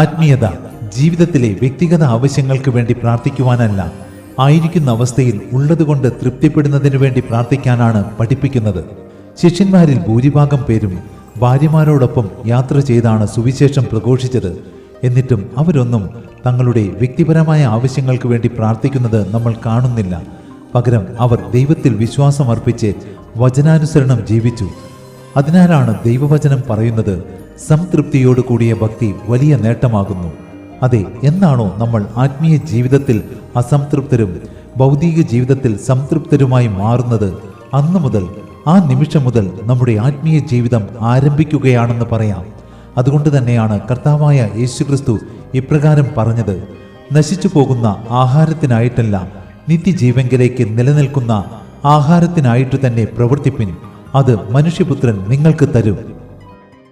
ആത്മീയത ജീവിതത്തിലെ വ്യക്തിഗത ആവശ്യങ്ങൾക്ക് വേണ്ടി പ്രാർത്ഥിക്കുവാനല്ല, ആയിരിക്കുന്ന അവസ്ഥയിൽ ഉള്ളതുകൊണ്ട് തൃപ്തിപ്പെടുന്നതിനു വേണ്ടി പ്രാർത്ഥിക്കാനാണ് പഠിപ്പിക്കുന്നത്. ശിഷ്യന്മാരിൽ ഭൂരിഭാഗം പേരും ഭാര്യമാരോടൊപ്പം യാത്ര ചെയ്താണ് സുവിശേഷം പ്രഘോഷിച്ചത്. എന്നിട്ടും അവരൊന്നും തങ്ങളുടെ വ്യക്തിപരമായ ആവശ്യങ്ങൾക്ക് വേണ്ടി പ്രാർത്ഥിക്കുന്നത് നമ്മൾ കാണുന്നില്ല. പകരം അവർ ദൈവത്തിൽ വിശ്വാസം അർപ്പിച്ച് വചനാനുസരണം ജീവിച്ചു. അതിനാലാണ് ദൈവവചനം പറയുന്നത്, സംതൃപ്തിയോട് കൂടിയ ഭക്തി വലിയ നേട്ടമാകുന്നു. അതെ, എന്നാണോ നമ്മൾ ആത്മീയ ജീവിതത്തിൽ അസംതൃപ്തരും ഭൗതിക ജീവിതത്തിൽ സംതൃപ്തരുമായി മാറുന്നത്, അന്നു മുതൽ, ആ നിമിഷം മുതൽ നമ്മുടെ ആത്മീയ ജീവിതം ആരംഭിക്കുകയാണെന്ന് പറയാം. അതുകൊണ്ട് തന്നെയാണ് കർത്താവായ യേശുക്രിസ്തു ഇപ്രകാരം പറഞ്ഞത്, നശിച്ചു പോകുന്ന ആഹാരത്തിനായിട്ടല്ല, നിത്യജീവങ്കിലേക്ക് നിലനിൽക്കുന്ന ആഹാരത്തിനായിട്ട് തന്നെ പ്രവർത്തിപ്പിൻ, അത് മനുഷ്യപുത്രൻ നിങ്ങൾക്ക് തരും.